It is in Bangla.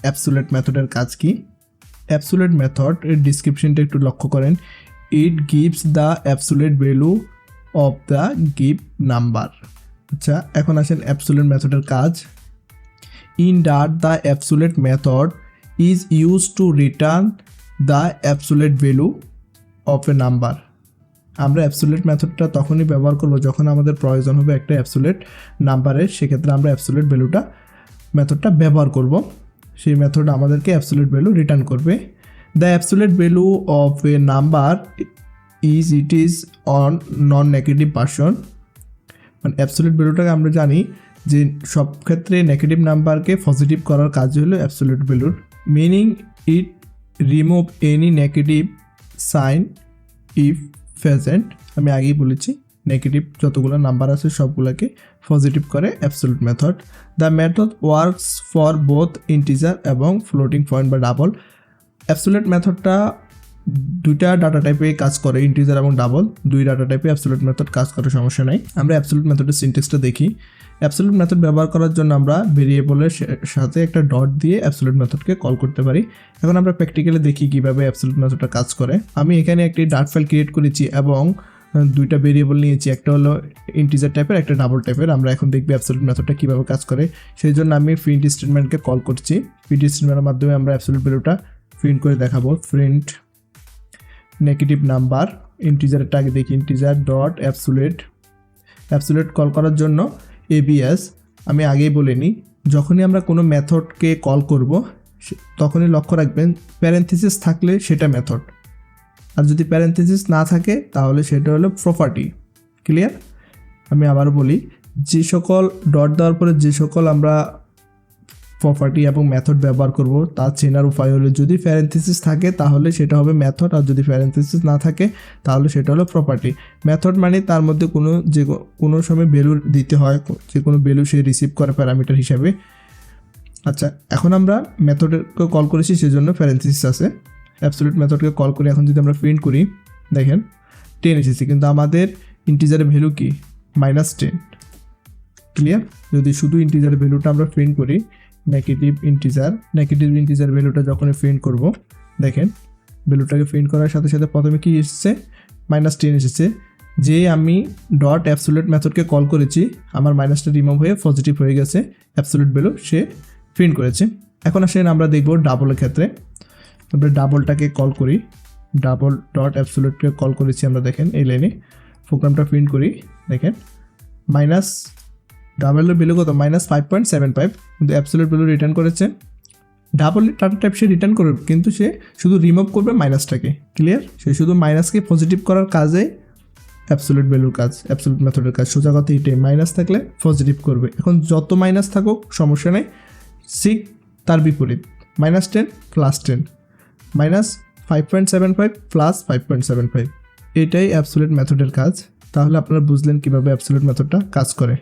অ্যাবসোলিউট মেথডের কাজ কি। অ্যাবসোলিউট মেথড এর ডিসক্রিপশনটা একটু লক্ষ্য করেন। It gives the absolute value of the give number. আচ্ছা, এখন আসেন অ্যাবসোলিউট মেথডের কাজ। In that the absolute method is use to return the absolute value of A number. আমরা অ্যাবসোলিউট মেথডটা তখনই ব্যবহার করব যখন আমাদের প্রয়োজন হবে একটা অ্যাবসোলিউট নাম্বারের, সেক্ষেত্রে আমরা অ্যাবসোলিউট ভ্যালুটা মেথডটা ব্যবহার করব। সেই মেথড আমাদেরকে অ্যাবসোলিউট ভ্যালু রিটার্ন করবে। The absolute value of A number it is on non negative version. মানে অ্যাবসোলিউট ভ্যালুটাকে আমরা জানি যে সব ক্ষেত্রে নেগেটিভ নাম্বারকে পজিটিভ করার কাজ হলো অ্যাবসোলিউট ভ্যালুর। Meaning it remove any negative sign if present. আমি আগেই বলেছি নেগেটিভ যতগুলো নাম্বার আছে সবগুলোকে পজিটিভ করে absolute method. The method works for both integer এবং ফ্লোটিং পয়েন্ট বা ডাবল। অ্যাবসোলিউট মেথডটা দুইটা ডাটা টাইপে কাজ করে, ইন্টিজার এবং ডাবল, দুই ডাটা টাইপে অ্যাবসোলিউট মেথড কাজ করে, সমস্যা নাই। আমরা অ্যাবসোলিউট মেথডের সিনট্যাক্সটা দেখি। অ্যাবসোলিউট মেথড ব্যবহার করার জন্য আমরা ভেরিয়েবলের সাথে একটা ডট দিয়ে অ্যাবসোলিউট মেথডকে কল করতে পারি। এখন আমরা প্র্যাকটিক্যালি দেখি কিভাবে অ্যাবসোলিউট মেথডটা কাজ করে। আমি এখানে একটি ডাট ফাইল ক্রিয়েট করেছি এবং দুইটা ভেরিয়েবল নিয়েছি, একটা হলো ইন্টিজার টাইপের, একটা ডাবল টাইপের। আমরা এখন দেখবো অ্যাবসোলিউট মেথডটা কীভাবে কাজ করে। সেই জন্য আমি প্রিন্ট স্টেটমেন্টকে কল করছি। প্রিন্ট স্টেটমেন্টের মাধ্যমে আমরা অ্যাবসোলিউট ভ্যালুটা প্রিন্ট করে দেখাবো। প্রিন্ট নেগেটিভ নাম্বার, ইন্টিজারটা আগে দেখি, integer dot absolute. Absolute call করার জন্য এবিএস আমি আগেই বলে নিই, যখনই আমরা কোনো মেথডকে কল করব তখনই লক্ষ্য রাখবেন প্যারেন্থেসিস থাকলে সেটা মেথড, আর যদি প্যারেন্থেসিস না থাকে তাহলে সেটা হলো প্রপার্টি। ক্লিয়ার? আমি আবারও বলি, যে সকল ডট দেওয়ার পরে যে সকল আমরা প্রপার্টি এবং মেথড ব্যবহার করব তার চেনার উপায় হলো যদি প্যারেন্থেসিস থাকে তাহলে সেটা হবে মেথড, আর যদি প্যারেন্থেসিস না থাকে তাহলে সেটা হলো প্রপার্টি। মেথড মানে তার মধ্যে কোনো সময় ভ্যালু দিতে হয়, যে কোনো ভ্যালু সে রিসিভ করে প্যারামিটার হিসাবে। আচ্ছা, এখন আমরা মেথডকে কল করেছি সেজন্য প্যারেন্থেসিস আছে। অ্যাবসোলিউট মেথডকে কল করে এখন যদি আমরা প্রিন্ট করি, দেখেন 10 এসেছে, কিন্তু আমাদের ইন্টিজারের ভ্যালু কি -10। ক্লিয়ার? যদি শুধু ইন্টিজারের ভ্যালুটা আমরা প্রিন্ট করি, নেগেটিভ ইন্টিজার ভ্যালুটা যখন প্রিন্ট করব, দেখেন ভ্যালুটাকে প্রিন্ট করার সাথে সাথে প্রথমে কি এসেছে, -10 এসেছে। যে আমি ডট অ্যাবসোলিউট মেথডকে কল করেছি আমার মাইনাসটা রিমুভ হয়ে পজিটিভ হয়ে গেছে, অ্যাবসোলিউট ভ্যালু সে প্রিন্ট করেছে। এখন আসেন আমরা দেখব ডাবলের ক্ষেত্রে। আমরা ডাবলটাকে কল করি, ডাবল ডট অ্যাবসোলিউটকে কল করেছি আমরা, দেখেন এই লাইনে প্রোগ্রামটা প্রিন্ট করি, দেখেন মাইনাস ডাবলের ভ্যালু কত, -5.75, কিন্তু অ্যাবসোলিউট ভ্যালু রিটার্ন করেছে। ডাবল ডাটা টাইপ সে রিটার্ন করবে, কিন্তু সে শুধু রিমুভ করবে মাইনাসটাকে। ক্লিয়ার? সে শুধু মাইনাসকে পজিটিভ করার কাজে অ্যাবসোলিউট ভ্যালুর কাজ, অ্যাবসোলিউট মেথডের কাজ। সোজা কথা এটাই, মাইনাস থাকলে পজিটিভ করবে। এখন যত মাইনাস থাকুক সমস্যা নেই, ঠিক তার বিপরীত, -10 + 10, -5.75 + 5.75, এটাই অ্যাবসোলিউট মেথডের কাজ। তাহলে আপনারা বুঝলেন কীভাবে অ্যাবসোলিউট মেথডটা কাজ করে।